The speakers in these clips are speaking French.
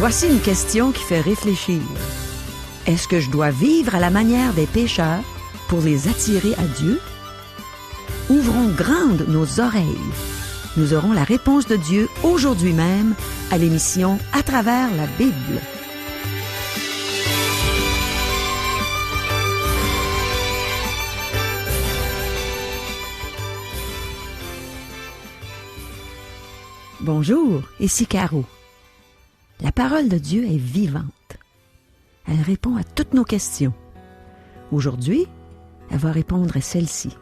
Voici une question qui fait réfléchir. Est-ce que je dois vivre à la manière des pécheurs pour les attirer à Dieu? Ouvrons grandes nos oreilles. Nous aurons la réponse de Dieu aujourd'hui même à l'émission À travers la Bible. Bonjour, ici Caro. La parole de Dieu est vivante. Elle répond à toutes nos questions. Aujourd'hui, elle va répondre à celle-ci.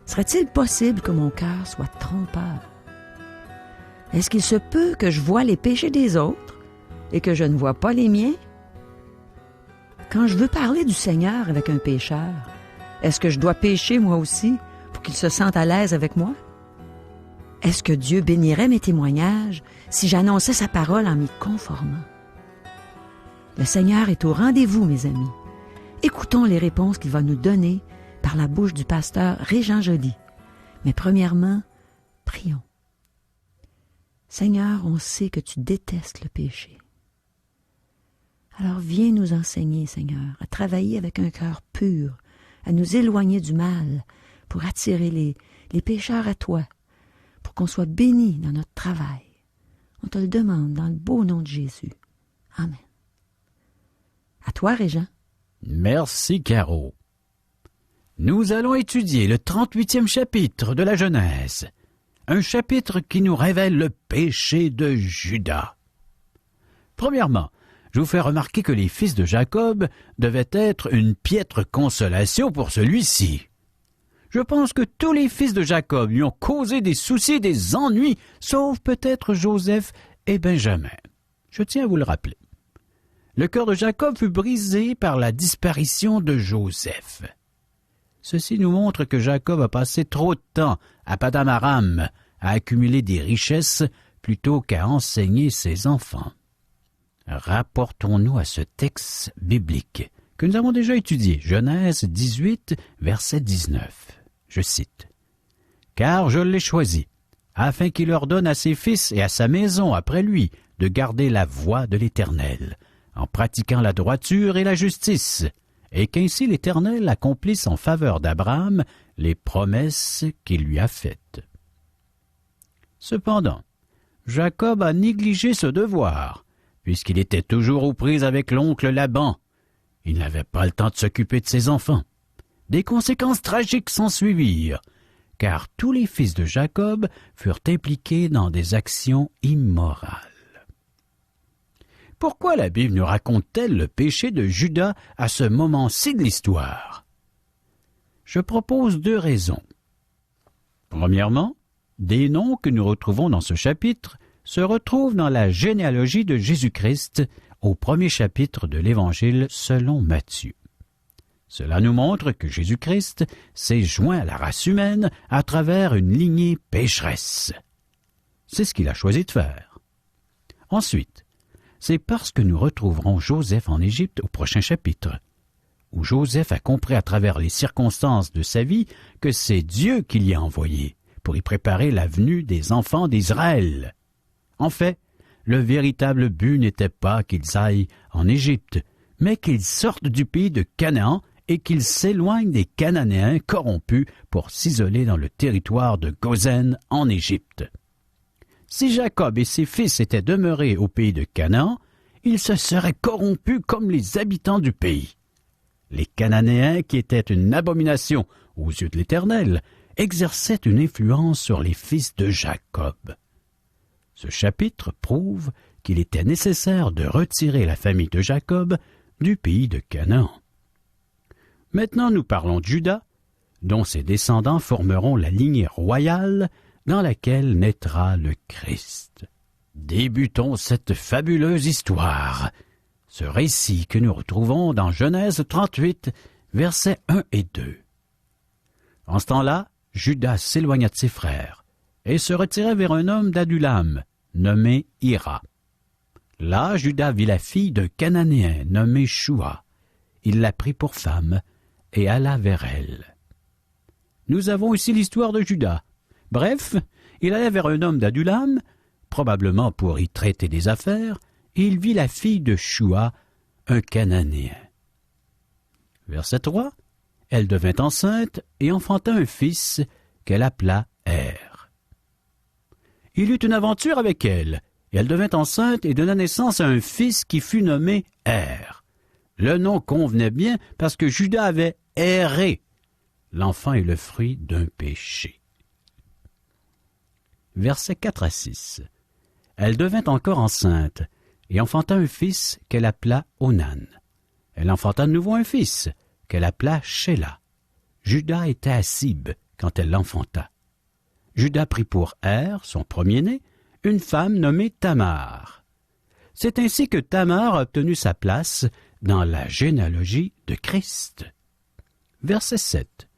Serait-il possible que mon cœur soit trompeur? Est-ce qu'il se peut que je vois les péchés des autres et que je ne vois pas les miens? Quand je veux parler du Seigneur avec un pécheur, est-ce que je dois pécher moi aussi pour qu'il se sente à l'aise avec moi? Est-ce que Dieu bénirait mes témoignages si j'annonçais sa parole en m'y conformant? Le Seigneur est au rendez-vous, mes amis. Écoutons les réponses qu'il va nous donner par la bouche du pasteur Régent Joly. Mais premièrement, prions. Seigneur, on sait que tu détestes le péché. Alors viens nous enseigner, Seigneur, à travailler avec un cœur pur, à nous éloigner du mal pour attirer les pécheurs à toi, pour qu'on soit bénis dans notre travail. On te le demande dans le beau nom de Jésus. Amen. À toi, Régent. Merci, Caro. Nous allons étudier le 38e chapitre de la Genèse, un chapitre qui nous révèle le péché de Judas. Premièrement, je vous fais remarquer que les fils de Jacob devaient être une piètre consolation pour celui-ci. Je pense que tous les fils de Jacob lui ont causé des soucis et des ennuis, sauf peut-être Joseph et Benjamin. Je tiens à vous le rappeler. Le cœur de Jacob fut brisé par la disparition de Joseph. Ceci nous montre que Jacob a passé trop de temps à Paddan Aram, à accumuler des richesses plutôt qu'à enseigner ses enfants. Rapportons-nous à ce texte biblique que nous avons déjà étudié, Genèse 18, verset 19. Je cite. « Car je l'ai choisi, afin qu'il ordonne à ses fils et à sa maison après lui de garder la voie de l'Éternel, en pratiquant la droiture et la justice, et qu'ainsi l'Éternel accomplisse en faveur d'Abraham les promesses qu'il lui a faites. » Cependant, Jacob a négligé ce devoir, puisqu'il était toujours aux prises avec l'oncle Laban. Il n'avait pas le temps de s'occuper de ses enfants. Des conséquences tragiques s'ensuivirent, car tous les fils de Jacob furent impliqués dans des actions immorales. Pourquoi la Bible nous raconte-t-elle le péché de Judas à ce moment-ci de l'histoire? Je propose 2 raisons. Premièrement, des noms que nous retrouvons dans ce chapitre se retrouvent dans la généalogie de Jésus-Christ au 1er chapitre de l'Évangile selon Matthieu. Cela nous montre que Jésus-Christ s'est joint à la race humaine à travers une lignée pécheresse. C'est ce qu'il a choisi de faire. Ensuite, c'est parce que nous retrouverons Joseph en Égypte au prochain chapitre, où Joseph a compris à travers les circonstances de sa vie que c'est Dieu qui l'y a envoyé pour y préparer la venue des enfants d'Israël. En fait, le véritable but n'était pas qu'ils aillent en Égypte, mais qu'ils sortent du pays de Canaan et qu'ils s'éloignent des Cananéens corrompus pour s'isoler dans le territoire de Goshen en Égypte. Si Jacob et ses fils étaient demeurés au pays de Canaan, ils se seraient corrompus comme les habitants du pays. Les Cananéens, qui étaient une abomination aux yeux de l'Éternel, exerçaient une influence sur les fils de Jacob. Ce chapitre prouve qu'il était nécessaire de retirer la famille de Jacob du pays de Canaan. Maintenant nous parlons de Judas, dont ses descendants formeront la lignée royale dans laquelle naîtra le Christ. Débutons cette fabuleuse histoire, ce récit que nous retrouvons dans Genèse 38, versets 1 et 2. En ce temps-là, Judas s'éloigna de ses frères et se retira vers un homme d'Adulam, nommé Hira. Là, Judas vit la fille d'un Cananéen nommé Shua. Il la prit pour femme et alla vers elle. Nous avons ici l'histoire de Judas. Bref, il allait vers un homme d'Adulam, probablement pour y traiter des affaires, et il vit la fille de Shua, un Cananéen. Verset 3. Elle devint enceinte et enfanta un fils qu'elle appela Er. Il eut une aventure avec elle, et elle devint enceinte et donna naissance à un fils qui fut nommé Er. Le nom convenait bien parce que Juda avait erré. L'enfant est le fruit d'un péché. Versets 4 à 6. Elle devint encore enceinte et enfanta un fils qu'elle appela Onan. Elle enfanta de nouveau un fils qu'elle appela Shéla. Juda était à Sib quand elle l'enfanta. Juda prit pour Er, son premier-né, une femme nommée Tamar. C'est ainsi que Tamar a obtenu sa place dans la généalogie de Christ. Verset 7.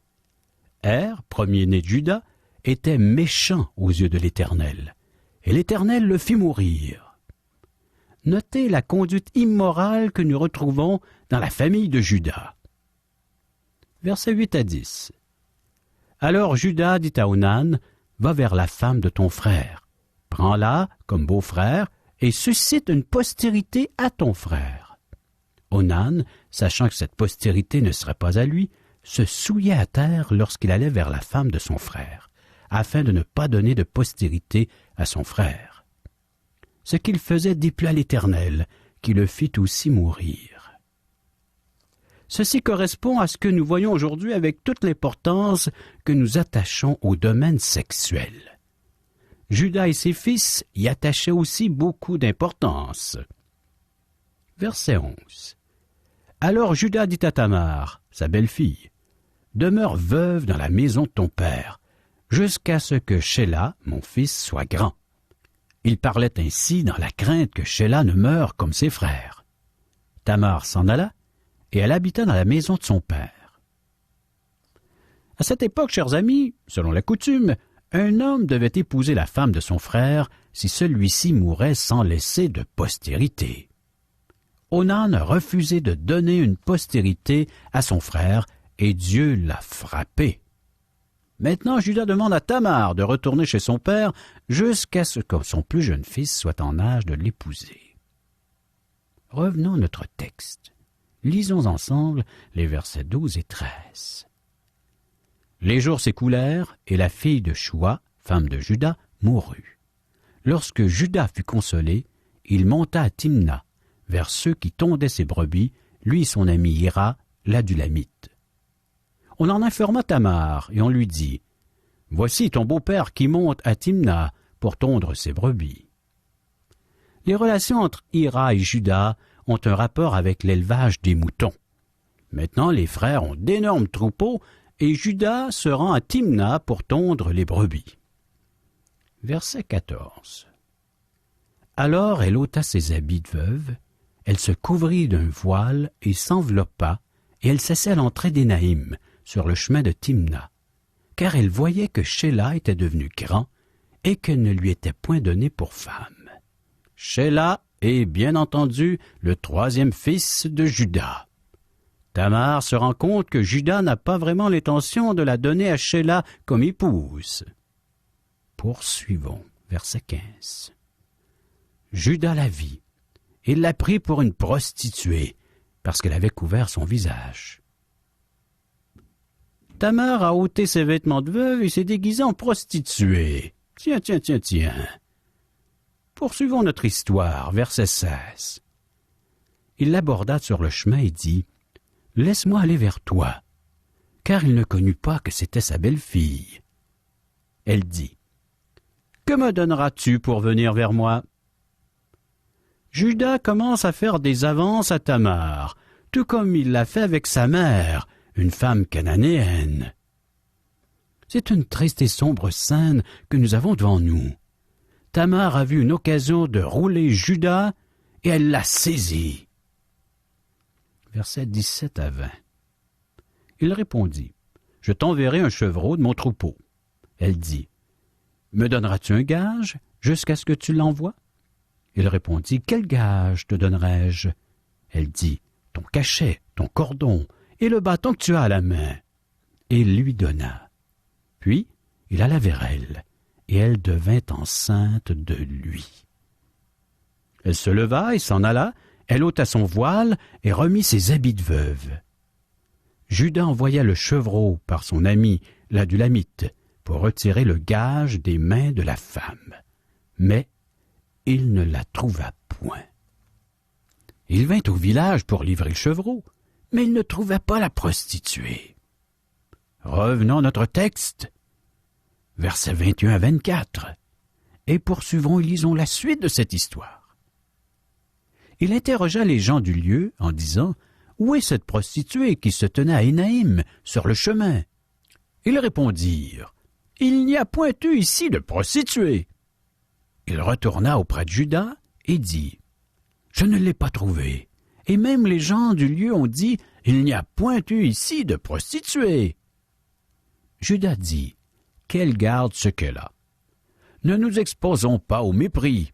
Er, premier-né de Juda, était méchant aux yeux de l'Éternel, et l'Éternel le fit mourir. Notez la conduite immorale que nous retrouvons dans la famille de Juda. Versets 8 à 10. Alors Juda dit à Onan, « Va vers la femme de ton frère, prends-la comme beau-frère, et suscite une postérité à ton frère. » Onan, sachant que cette postérité ne serait pas à lui, se souillait à terre lorsqu'il allait vers la femme de son frère, afin de ne pas donner de postérité à son frère. Ce qu'il faisait déplut à l'Éternel, qui le fit aussi mourir. Ceci correspond à ce que nous voyons aujourd'hui avec toute l'importance que nous attachons au domaine sexuel. Juda et ses fils y attachaient aussi beaucoup d'importance. Verset 11. Alors Juda dit à Tamar, sa belle-fille, « Demeure veuve dans la maison de ton père, jusqu'à ce que Shéla, mon fils, soit grand. » Il parlait ainsi dans la crainte que Shéla ne meure comme ses frères. Tamar s'en alla, et elle habita dans la maison de son père. À cette époque, chers amis, selon la coutume, un homme devait épouser la femme de son frère si celui-ci mourait sans laisser de postérité. Onan a refusé de donner une postérité à son frère, et Dieu l'a frappé. Maintenant, Juda demande à Tamar de retourner chez son père jusqu'à ce que son plus jeune fils soit en âge de l'épouser. Revenons à notre texte. Lisons ensemble les versets 12 et 13. Les jours s'écoulèrent, et la fille de Shua, femme de Juda, mourut. Lorsque Juda fut consolé, il monta à Timna, vers ceux qui tondaient ses brebis, lui et son ami Hira, l'Adulamite. On en informa Tamar, et on lui dit, « Voici ton beau-père qui monte à Timna pour tondre ses brebis. » Les relations entre Hira et Juda ont un rapport avec l'élevage des moutons. Maintenant, les frères ont d'énormes troupeaux et Juda se rend à Timna pour tondre les brebis. Verset 14. Alors elle ôta ses habits de veuve, elle se couvrit d'un voile et s'enveloppa, et elle s'assit à l'entrée d'Énaïm, sur le chemin de Timna, car elle voyait que Shéla était devenu grand et qu'elle ne lui était point donnée pour femme. Shéla est, bien entendu, le troisième fils de Juda. Tamar se rend compte que Juda n'a pas vraiment l'intention de la donner à Shéla comme épouse. Poursuivons, verset 15. Juda la vit, et l'a pris pour une prostituée, parce qu'elle avait couvert son visage. Tamar a ôté ses vêtements de veuve et s'est déguisée en prostituée. Tiens. Poursuivons notre histoire, verset 16. Il l'aborda sur le chemin et dit, « Laisse-moi aller vers toi. » Car il ne connut pas que c'était sa belle-fille. Elle dit, « Que me donneras-tu pour venir vers moi? » Juda commence à faire des avances à Tamar, tout comme il l'a fait avec sa mère, une femme cananéenne. C'est une triste et sombre scène que nous avons devant nous. Tamar a vu une occasion de rouler Juda et elle l'a saisi. Versets 17 à 20. Il répondit, « Je t'enverrai un chevreau de mon troupeau. » Elle dit, « Me donneras-tu un gage jusqu'à ce que tu l'envoies? » Il répondit, « Quel gage te donnerai-je? » Elle dit, « Ton cachet, ton cordon et le bâton que tu as à la main. » Et il lui donna. Puis il alla vers elle, et elle devint enceinte de lui. Elle se leva et s'en alla, elle ôta son voile et remit ses habits de veuve. Juda envoya le chevreau par son ami l'Adulamite pour retirer le gage des mains de la femme. Mais il ne la trouva point. Il vint au village pour livrer le chevreau, mais il ne trouva pas la prostituée. Revenons à notre texte, versets 21 à 24, et poursuivons et lisons la suite de cette histoire. Il interrogea les gens du lieu en disant « Où est cette prostituée qui se tenait à Énaïm, sur le chemin ?» Ils répondirent « Il n'y a point eu ici de prostituée. » Il retourna auprès de Juda et dit « Je ne l'ai pas trouvée. » Et même les gens du lieu ont dit « Il n'y a point eu ici de prostituée. » Juda dit « Qu'elle garde ce qu'elle a. Ne nous exposons pas au mépris.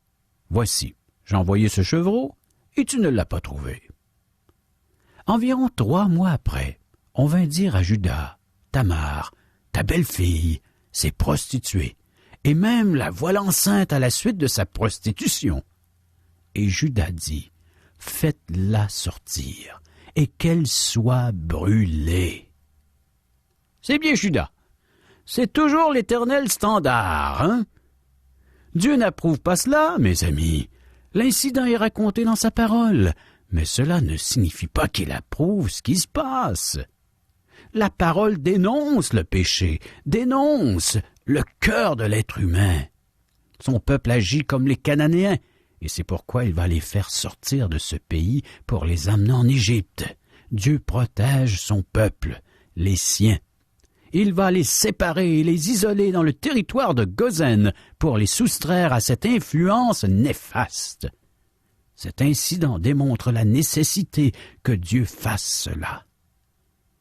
Voici, j'ai envoyé ce chevreau, et tu ne l'as pas trouvé. » Environ 3 mois après, on vint dire à Juda, « Tamar, ta belle-fille, s'est prostituée, et même la voilà enceinte à la suite de sa prostitution. » Et Juda dit, « Faites-la sortir, et qu'elle soit brûlée. » C'est bien, Juda. C'est toujours l'éternel standard, hein? Dieu n'approuve pas cela, mes amis. L'incident est raconté dans sa parole, mais cela ne signifie pas qu'il approuve ce qui se passe. La parole dénonce le péché, dénonce le cœur de l'être humain. Son peuple agit comme les Cananéens, et c'est pourquoi il va les faire sortir de ce pays pour les amener en Égypte. Dieu protège son peuple, les siens. Il va les séparer et les isoler dans le territoire de Gozen pour les soustraire à cette influence néfaste. Cet incident démontre la nécessité que Dieu fasse cela.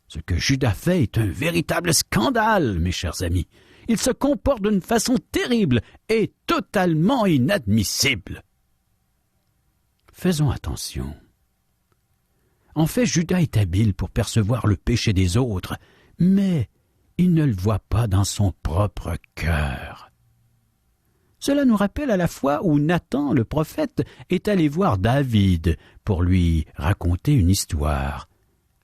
Ce que Juda fait est un véritable scandale, mes chers amis. Il se comporte d'une façon terrible et totalement inadmissible. Faisons attention. En fait, Juda est habile pour percevoir le péché des autres, mais il ne le voit pas dans son propre cœur. Cela nous rappelle à la fois où Nathan, le prophète, est allé voir David pour lui raconter une histoire.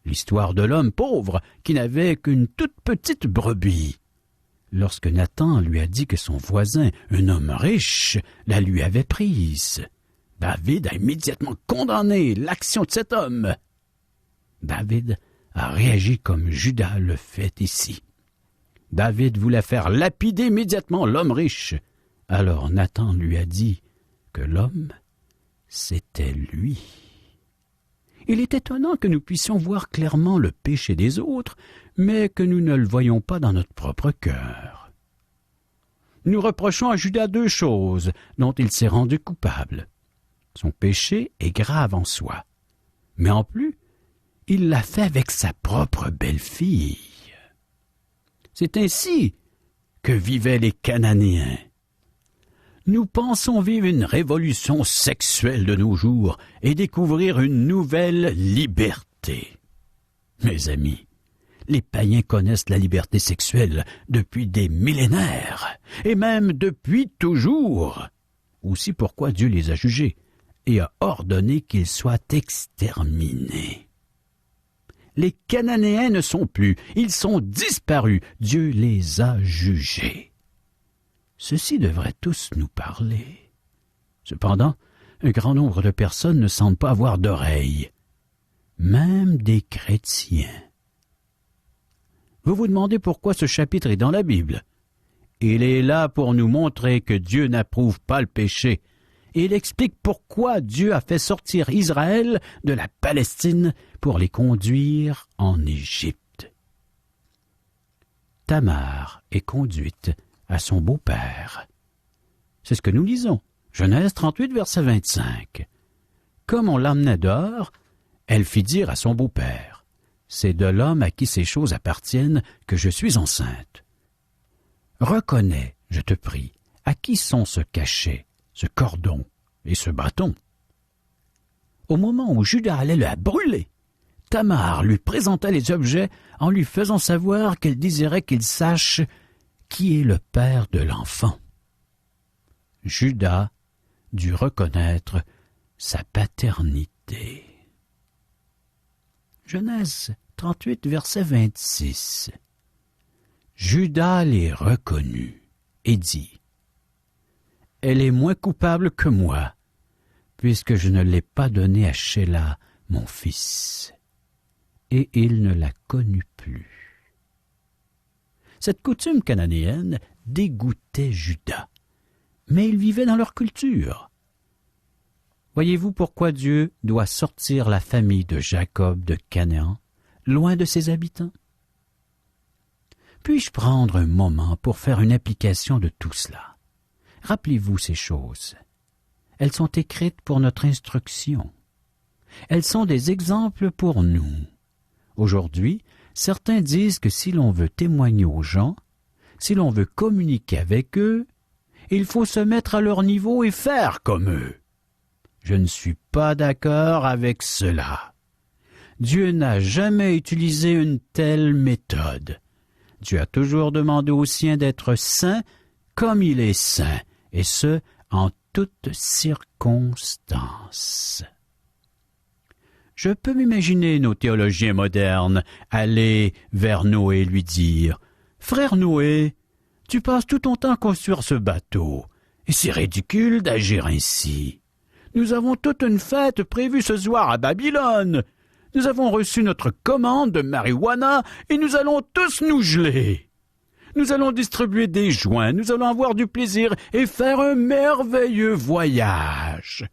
L'histoire de l'homme pauvre qui n'avait qu'une toute petite brebis. Lorsque Nathan lui a dit que son voisin, un homme riche, la lui avait prise, David a immédiatement condamné l'action de cet homme. David a réagi comme Juda le fait ici. David voulait faire lapider immédiatement l'homme riche. Alors Nathan lui a dit que l'homme, c'était lui. Il est étonnant que nous puissions voir clairement le péché des autres, mais que nous ne le voyons pas dans notre propre cœur. Nous reprochons à Juda 2 choses dont il s'est rendu coupable. Son péché est grave en soi, mais en plus, il l'a fait avec sa propre belle-fille. C'est ainsi que vivaient les Cananéens. Nous pensons vivre une révolution sexuelle de nos jours et découvrir une nouvelle liberté. Mes amis, les païens connaissent la liberté sexuelle depuis des millénaires, et même depuis toujours. Aussi pourquoi Dieu les a jugés et a ordonné qu'ils soient exterminés. Les Cananéens ne sont plus, ils sont disparus, Dieu les a jugés. Ceci devrait tous nous parler. Cependant, un grand nombre de personnes ne semblent pas avoir d'oreilles, même des chrétiens. Vous vous demandez pourquoi ce chapitre est dans la Bible. Il est là pour nous montrer que Dieu n'approuve pas le péché. Et il explique pourquoi Dieu a fait sortir Israël de la Palestine pour les conduire en Égypte. Tamar est conduite à son beau-père. C'est ce que nous lisons. Genèse 38, verset 25. Comme on l'emmenait dehors, elle fit dire à son beau-père, « C'est de l'homme à qui ces choses appartiennent que je suis enceinte. Reconnais, je te prie, à qui sont ce cachet, ce cordon et ce bâton. » Au moment où Juda allait la brûler, Tamar lui présenta les objets en lui faisant savoir qu'elle désirait qu'il sache qui est le père de l'enfant. Juda dut reconnaître sa paternité. Genèse 38, verset 26. Juda les reconnut et dit, « Elle est moins coupable que moi, puisque je ne l'ai pas donnée à Shéla, mon fils. » Et il ne la connut plus. Cette coutume cananéenne dégoûtait Juda, mais ils vivaient dans leur culture. Voyez-vous pourquoi Dieu doit sortir la famille de Jacob de Canaan, loin de ses habitants? Puis-je prendre un moment pour faire une application de tout cela? Rappelez-vous ces choses. Elles sont écrites pour notre instruction. Elles sont des exemples pour nous. Aujourd'hui, certains disent que si l'on veut témoigner aux gens, si l'on veut communiquer avec eux, il faut se mettre à leur niveau et faire comme eux. Je ne suis pas d'accord avec cela. Dieu n'a jamais utilisé une telle méthode. Dieu a toujours demandé aux siens d'être saints comme il est saint, et ce, en toutes circonstances. Je peux m'imaginer nos théologiens modernes aller vers Noé et lui dire « Frère Noé, tu passes tout ton temps à construire ce bateau, et c'est ridicule d'agir ainsi. Nous avons toute une fête prévue ce soir à Babylone. Nous avons reçu notre commande de marijuana et nous allons tous nous geler. Nous allons distribuer des joints, nous allons avoir du plaisir et faire un merveilleux voyage.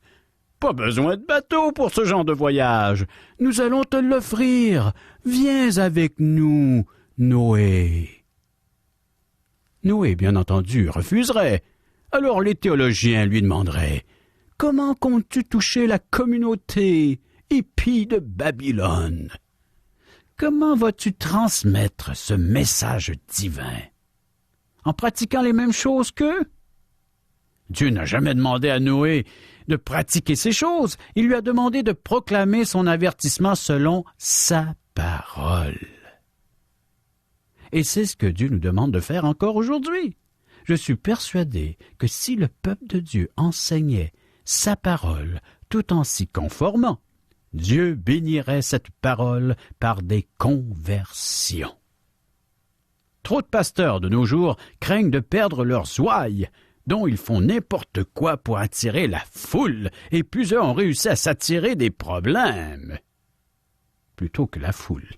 Pas besoin de bateau pour ce genre de voyage. Nous allons te l'offrir. Viens avec nous, Noé. » Noé, bien entendu, refuserait. Alors les théologiens lui demanderaient « Comment comptes-tu toucher la communauté épie de Babylone? Comment vas-tu transmettre ce message divin? En pratiquant les mêmes choses qu'eux? » Dieu n'a jamais demandé à Noé de pratiquer ces choses. Il lui a demandé de proclamer son avertissement selon sa parole. Et c'est ce que Dieu nous demande de faire encore aujourd'hui. Je suis persuadé que si le peuple de Dieu enseignait sa parole tout en s'y conformant, Dieu bénirait cette parole par des conversions. Trop de pasteurs de nos jours craignent de perdre leurs ouailles, dont ils font n'importe quoi pour attirer la foule, et plusieurs ont réussi à s'attirer des problèmes plutôt que la foule.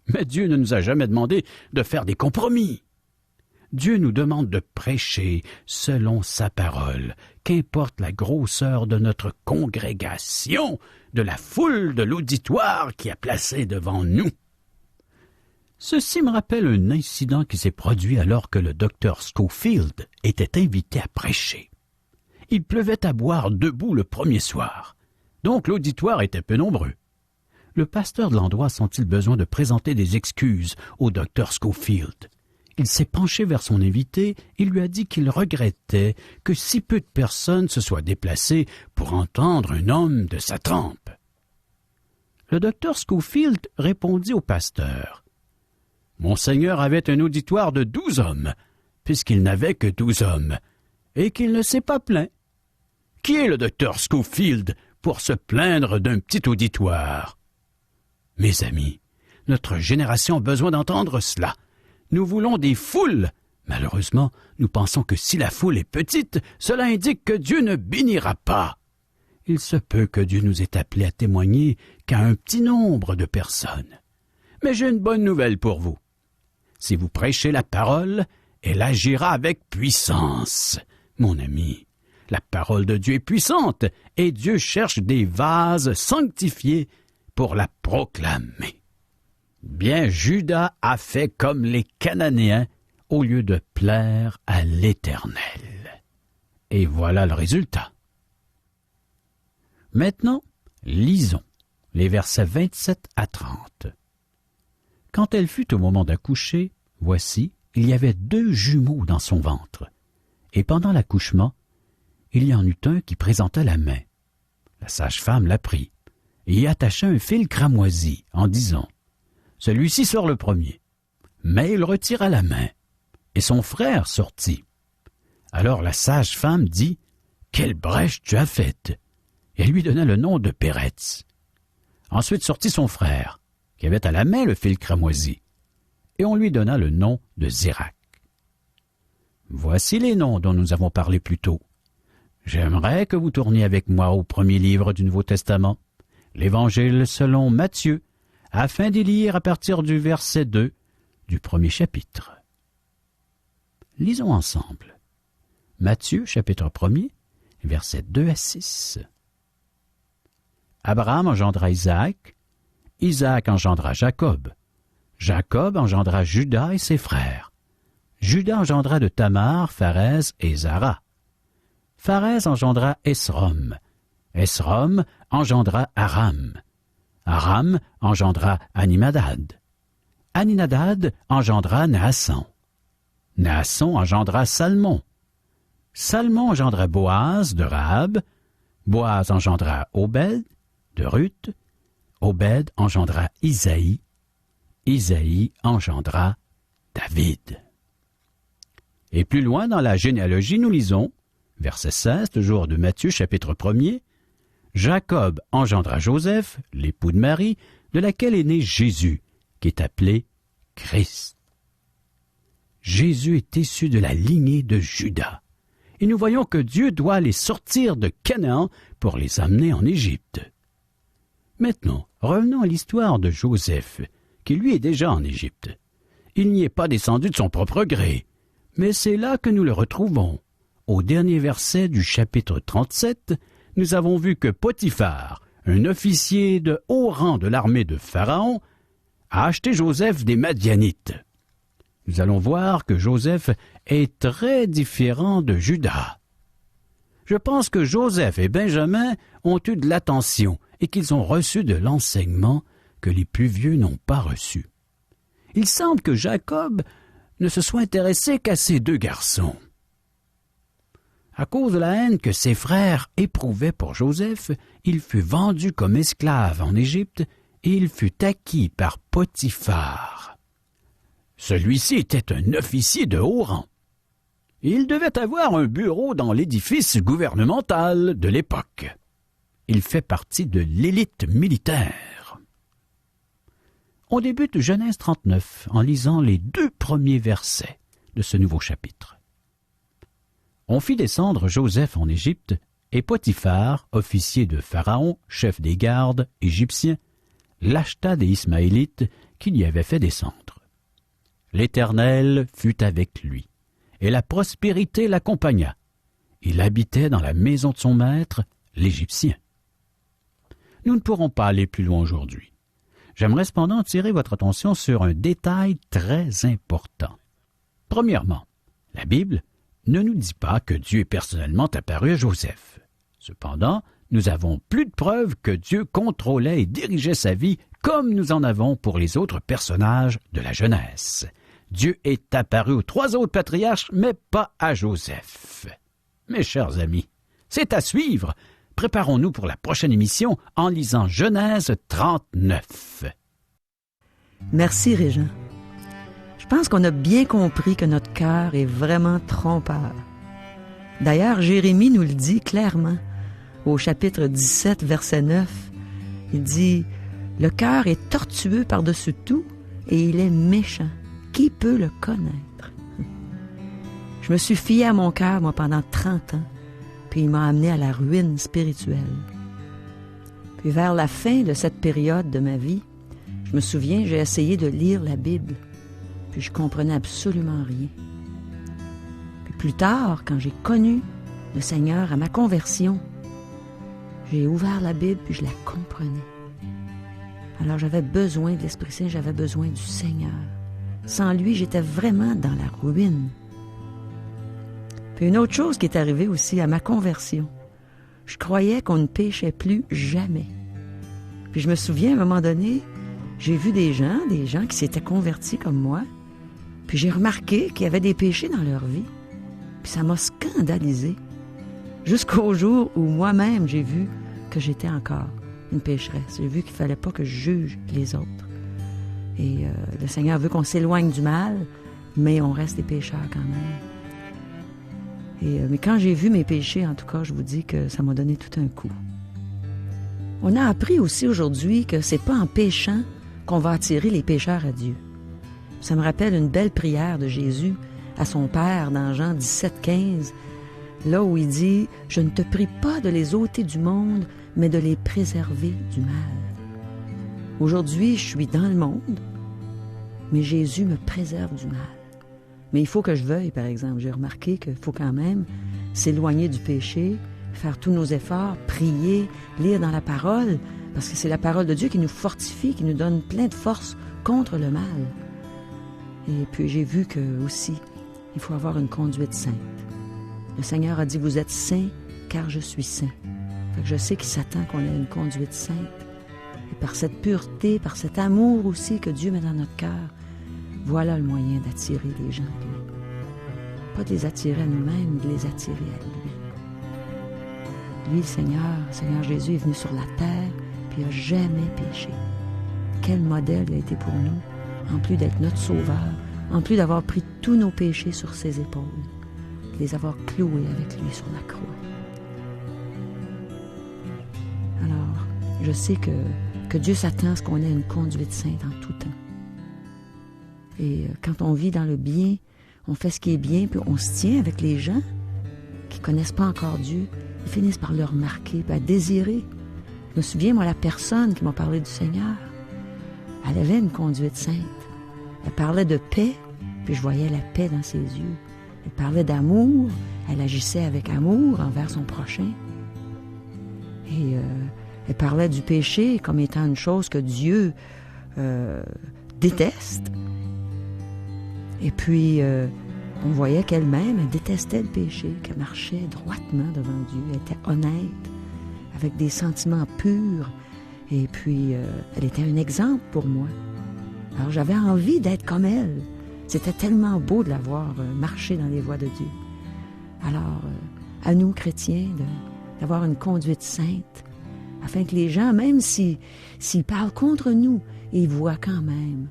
Mais Dieu ne nous a jamais demandé de faire des compromis. Dieu nous demande de prêcher selon sa parole, qu'importe la grosseur de notre congrégation, de la foule de l'auditoire qui est placé devant nous. Ceci me rappelle un incident qui s'est produit alors que le docteur Scofield était invité à prêcher. Il pleuvait à boire debout le premier soir, donc l'auditoire était peu nombreux. Le pasteur de l'endroit sent-il besoin de présenter des excuses au docteur Scofield. Il s'est penché vers son invité et lui a dit qu'il regrettait que si peu de personnes se soient déplacées pour entendre un homme de sa trempe. Le docteur Scofield répondit au pasteur. « Monseigneur avait un auditoire de 12 hommes, puisqu'il n'avait que 12 hommes, et qu'il ne s'est pas plaint. Qui est le docteur Scofield pour se plaindre d'un petit auditoire? » Mes amis, notre génération a besoin d'entendre cela. Nous voulons des foules. Malheureusement, nous pensons que si la foule est petite, cela indique que Dieu ne bénira pas. Il se peut que Dieu nous ait appelés à témoigner qu'à un petit nombre de personnes. Mais j'ai une bonne nouvelle pour vous. Si vous prêchez la parole, elle agira avec puissance. Mon ami, la parole de Dieu est puissante et Dieu cherche des vases sanctifiés pour la proclamer. Bien, Juda a fait comme les Cananéens au lieu de plaire à l'Éternel. Et voilà le résultat. Maintenant, lisons les versets 27 à 30. Quand elle fut au moment d'accoucher, voici, il y avait 2 jumeaux dans son ventre. Et pendant l'accouchement, il y en eut un qui présenta la main. La sage-femme la prit et y attacha un fil cramoisi en disant « Celui-ci sort le premier. » Mais il retira la main, et son frère sortit. Alors la sage-femme dit « quelle brèche tu as faite! » Et elle lui donna le nom de Péretz. Ensuite sortit son frère, qui avait à la main le fil cramoisi, et on lui donna le nom de Zérak. Voici les noms dont nous avons parlé plus tôt. J'aimerais que vous tourniez avec moi au premier livre du Nouveau Testament, l'Évangile selon Matthieu, afin d'y lire à partir du verset 2 du premier chapitre. Lisons ensemble. Matthieu, chapitre 1er, versets 2 à 6. Abraham engendra Isaac, Isaac engendra Jacob, Jacob engendra Juda et ses frères. Juda engendra de Tamar, Pharez et Zara. Pharez engendra Esrom. Esrom engendra Aram. Aram engendra Animadad. Aminadad engendra Naasson. Naasson engendra Salmon. Salmon engendra Boaz de Rahab. Boaz engendra Obed de Ruth. Obed engendra Isaïe. Isaïe engendra David. Et plus loin dans la généalogie, nous lisons, verset 16, toujours de Matthieu, chapitre 1er, Jacob engendra Joseph, l'époux de Marie, de laquelle est né Jésus, qui est appelé Christ. Jésus est issu de la lignée de Juda. Et nous voyons que Dieu doit les sortir de Canaan pour les amener en Égypte. Maintenant, revenons à l'histoire de Joseph, qui lui est déjà en Égypte. Il n'y est pas descendu de son propre gré, mais c'est là que nous le retrouvons. Au dernier verset du chapitre 37, nous avons vu que Potiphar, un officier de haut rang de l'armée de Pharaon, a acheté Joseph des Madianites. Nous allons voir que Joseph est très différent de Judas. Je pense que Joseph et Benjamin ont eu de l'attention et qu'ils ont reçu de l'enseignement que les plus vieux n'ont pas reçu. Il semble que Jacob ne se soit intéressé qu'à ces deux garçons. À cause de la haine que ses frères éprouvaient pour Joseph, il fut vendu comme esclave en Égypte et il fut acquis par Potiphar. Celui-ci était un officier de haut rang. Il devait avoir un bureau dans l'édifice gouvernemental de l'époque. Il fait partie de l'élite militaire. On débute Genèse 39 en lisant les 2 premiers versets de ce nouveau chapitre. On fit descendre Joseph en Égypte, et Potiphar, officier de Pharaon, chef des gardes égyptiens, l'acheta des Ismaélites qui l'y avaient fait descendre. L'Éternel fut avec lui, et la prospérité l'accompagna. Il habitait dans la maison de son maître, l'Égyptien. Nous ne pourrons pas aller plus loin aujourd'hui. J'aimerais cependant attirer votre attention sur un détail très important. Premièrement, la Bible ne nous dit pas que Dieu est personnellement apparu à Joseph. Cependant, nous avons plus de preuves que Dieu contrôlait et dirigeait sa vie comme nous en avons pour les autres personnages de la Genèse. Dieu est apparu aux 3 autres patriarches, mais pas à Joseph. Mes chers amis, c'est à suivre. Préparons-nous pour la prochaine émission en lisant Genèse 39. Merci, Régent. Je pense qu'on a bien compris que notre cœur est vraiment trompeur. D'ailleurs, Jérémie nous le dit clairement. Au chapitre 17, verset 9, il dit « Le cœur est tortueux par-dessus tout et il est méchant. Qui peut le connaître? » Je me suis fié à mon cœur, moi, pendant 30 ans, puis il m'a amené à la ruine spirituelle. Puis vers la fin de cette période de ma vie, je me souviens, j'ai essayé de lire la Bible, puis je comprenais absolument rien. Puis plus tard, quand j'ai connu le Seigneur à ma conversion, j'ai ouvert la Bible, puis je la comprenais. Alors j'avais besoin de l'Esprit Saint, j'avais besoin du Seigneur. Sans lui, j'étais vraiment dans la ruine. Puis une autre chose qui est arrivée aussi à ma conversion, je croyais qu'on ne péchait plus jamais. Puis je me souviens, à un moment donné, j'ai vu des gens qui s'étaient convertis comme moi, puis j'ai remarqué qu'il y avait des péchés dans leur vie. Puis ça m'a scandalisé. Jusqu'au jour où moi-même, j'ai vu que j'étais encore une pécheresse. J'ai vu qu'il ne fallait pas que je juge les autres. Et le Seigneur veut qu'on s'éloigne du mal, mais on reste des pécheurs quand même. Mais quand j'ai vu mes péchés, en tout cas, je vous dis que ça m'a donné tout un coup. On a appris aussi aujourd'hui que c'est pas en péchant qu'on va attirer les pécheurs à Dieu. Ça me rappelle une belle prière de Jésus à son Père dans Jean 17,15, là où il dit « Je ne te prie pas de les ôter du monde, mais de les préserver du mal. » Aujourd'hui, je suis dans le monde, mais Jésus me préserve du mal. Mais il faut que je veuille, par exemple. J'ai remarqué qu'il faut quand même s'éloigner du péché, faire tous nos efforts, prier, lire dans la parole, parce que c'est la parole de Dieu qui nous fortifie, qui nous donne plein de force contre le mal. Et puis j'ai vu que aussi, il faut avoir une conduite sainte. Le Seigneur a dit, vous êtes saints, car je suis saint. Fait que je sais qu'il s'attend qu'on ait une conduite sainte. Et par cette pureté, par cet amour aussi que Dieu met dans notre cœur, voilà le moyen d'attirer les gens à lui. Pas de les attirer à nous-mêmes, de les attirer à lui. Lui, le Seigneur Jésus est venu sur la terre, puis il n'a jamais péché. Quel modèle il a été pour nous, en plus d'être notre sauveur, en plus d'avoir pris tous nos péchés sur ses épaules, de les avoir cloués avec lui sur la croix. Alors, je sais que Dieu s'attend à ce qu'on ait une conduite sainte en tout temps. Et quand on vit dans le bien, on fait ce qui est bien, puis on se tient avec les gens qui ne connaissent pas encore Dieu. Ils finissent par le remarquer, puis à désirer. Je me souviens, moi, la personne qui m'a parlé du Seigneur, elle avait une conduite sainte. Elle parlait de paix, puis je voyais la paix dans ses yeux. Elle parlait d'amour, elle agissait avec amour envers son prochain. Et elle parlait du péché comme étant une chose que Dieu déteste. Et puis, on voyait qu'elle-même, elle détestait le péché, qu'elle marchait droitement devant Dieu, elle était honnête, avec des sentiments purs. Et puis, elle était un exemple pour moi. Alors, j'avais envie d'être comme elle. C'était tellement beau de la voir marcher dans les voies de Dieu. Alors, à nous, chrétiens, d'avoir une conduite sainte, afin que les gens, même s'ils parlent contre nous, ils voient quand même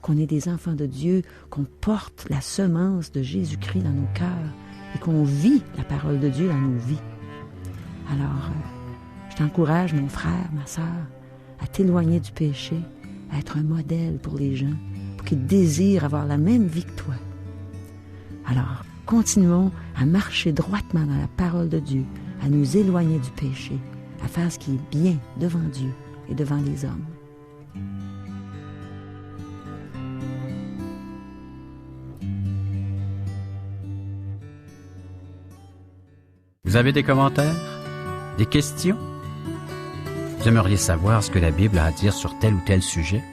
qu'on est des enfants de Dieu, qu'on porte la semence de Jésus-Christ dans nos cœurs et qu'on vit la parole de Dieu dans nos vies. Alors, je t'encourage, mon frère, ma sœur, à t'éloigner du péché, à être un modèle pour les gens, pour qu'ils désirent avoir la même vie que toi. Alors, continuons à marcher droitement dans la parole de Dieu, à nous éloigner du péché, à faire ce qui est bien devant Dieu et devant les hommes. Vous avez des commentaires? Des questions? Vous aimeriez savoir ce que la Bible a à dire sur tel ou tel sujet?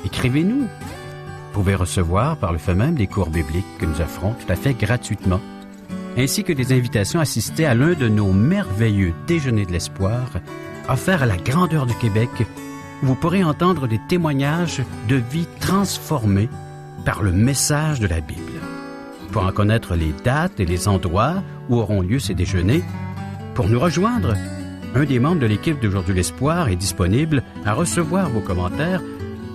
Écrivez-nous. Vous pouvez recevoir par le fait même des cours bibliques que nous offrons tout à fait gratuitement, ainsi que des invitations à assister à l'un de nos merveilleux déjeuners de l'espoir offerts à la grandeur du Québec, où vous pourrez entendre des témoignages de vie transformées par le message de la Bible. Pour en connaître les dates et les endroits où auront lieu ces déjeuners, pour nous rejoindre, un des membres de l'équipe d'Aujourd'hui l'Espoir est disponible à recevoir vos commentaires.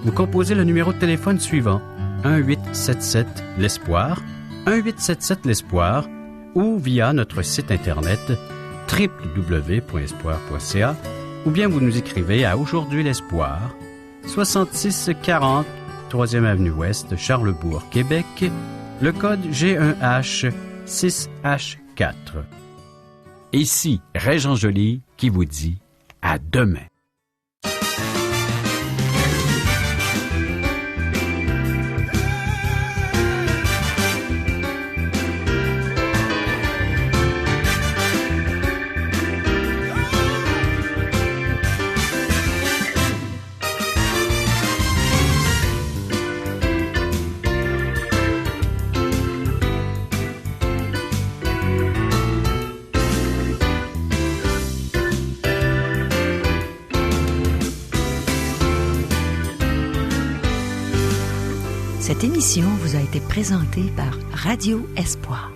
Vous composez le numéro de téléphone suivant, 1-877-l'Espoir, 1-877-l'Espoir, ou via notre site Internet www.espoir.ca, ou bien vous nous écrivez à Aujourd'hui l'Espoir, 6640 3e Avenue Ouest, Charlebourg, Québec, le code G1H 6H4. Ici, Régent Joly qui vous dit à demain. Cette émission vous a été présentée par Radio Espoir.